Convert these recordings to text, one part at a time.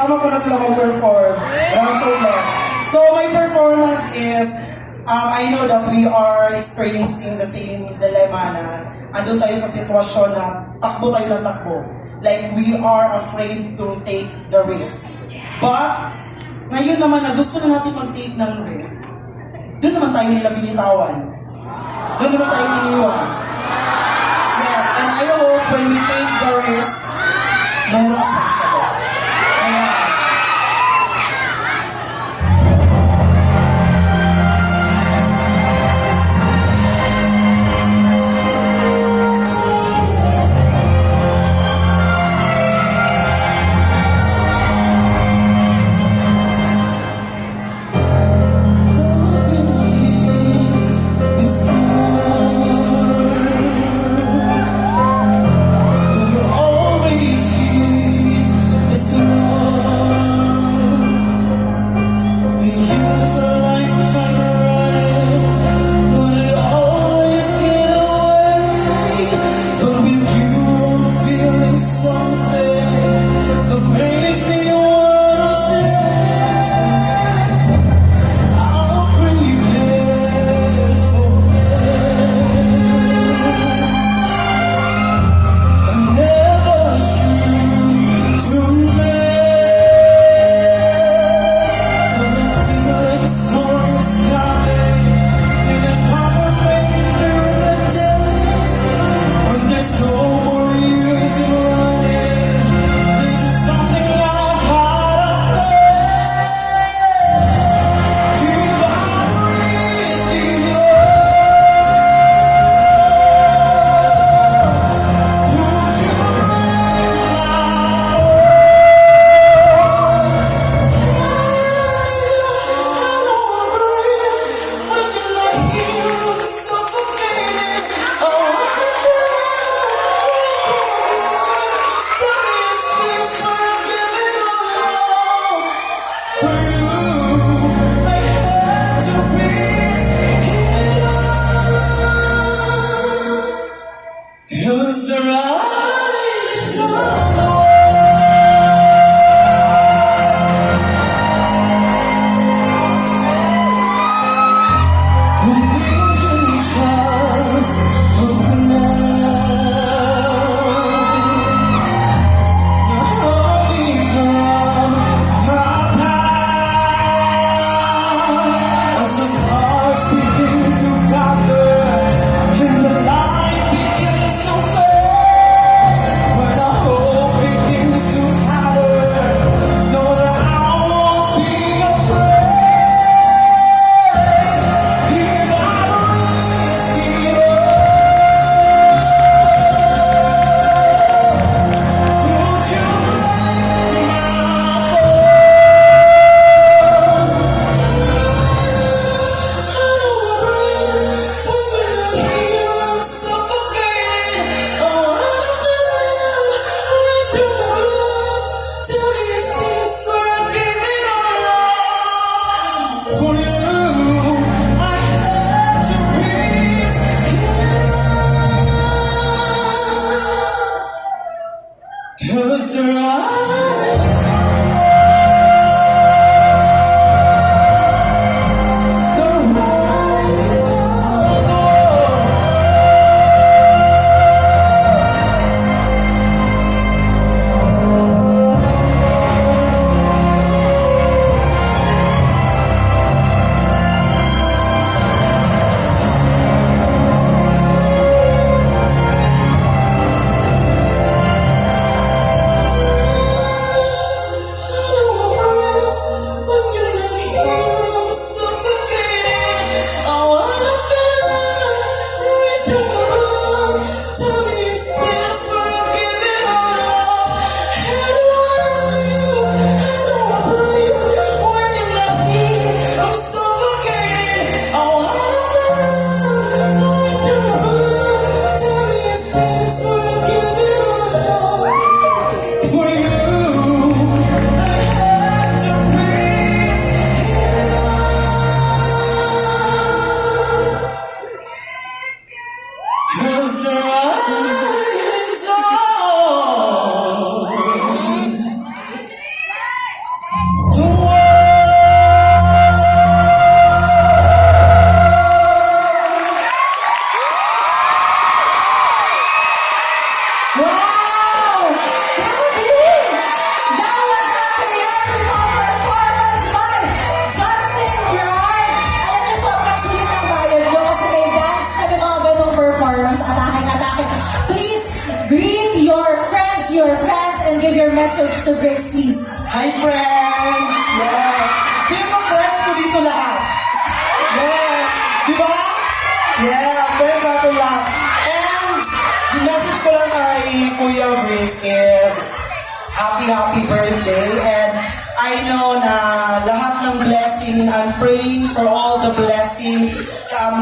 kasama ko na sila mag-perform. I'm so blessed. So my performance is, I know that we are experiencing the same dilemma na andun tayo sa sitwasyon na takbo tayo ng takbo. Like, we are afraid to take the risk. But, ngayon naman na gusto na natin mag-take ng risk, doon naman tayo nila binitawan. Doon naman tayo iniwan. Yes, and I hope when we take the risk, mayroong sasagot. Ayan. Always here. your message to Vix, please. Hi, friends! Yeah. Feel ko friends ko dito lahat. Yes. Di ba? Yeah, friends natin lahat. And the message ko lang kay Kuya Vix is happy birthday. And I know na lahat ng blessing, I'm praying for all the blessing.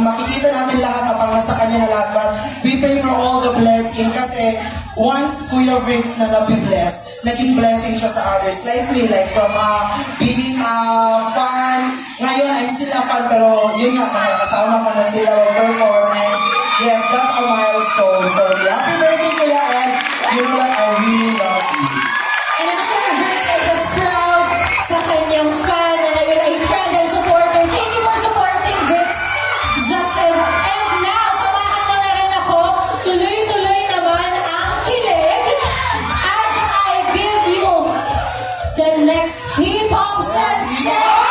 Makikita natin lahat na pang nasa kanya na lahat. But we pray for all the blessing kasi once Kuya Vix na nabi-bless, naging blessing siya sa others. Like me, like from being a fan. Ngayon, I'm still a fan, pero yun nga, nakakasama ko na sila mag-perform. And yes, that's a milestone for me. Happy birthday, Kuya, and you know that I really love you. And I'm sure Vix is as proud sa kanyang fan na ngayon ay friend and supporter. Thank you for supporting Vix, Justin. And now, samahan mo na rin ako. Tuloy-tuloy naman ang kilig as I give you the next hip-hop sensation.